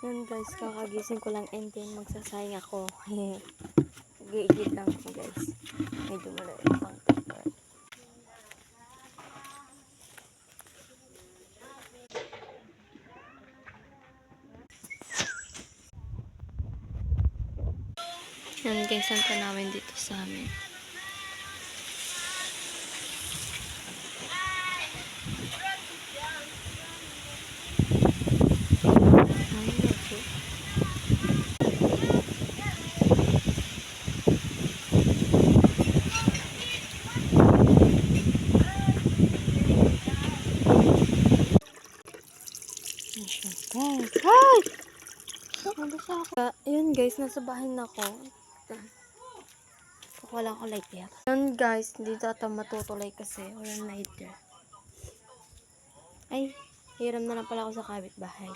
Yan guys, kakagising ko lang and then magsasayang ako. Gigit lang ako guys. Medyo malayo pang temper. Yan guys, ang tanawin dito sa amin. Guys, hi! Nabasa ako. Ayun guys, nasa bahay na ako. Wala ko lighter. Ayun guys, dito ata matutulay kasi walang lighter. Ay, hiram na lang pala ako sa kapitbahay.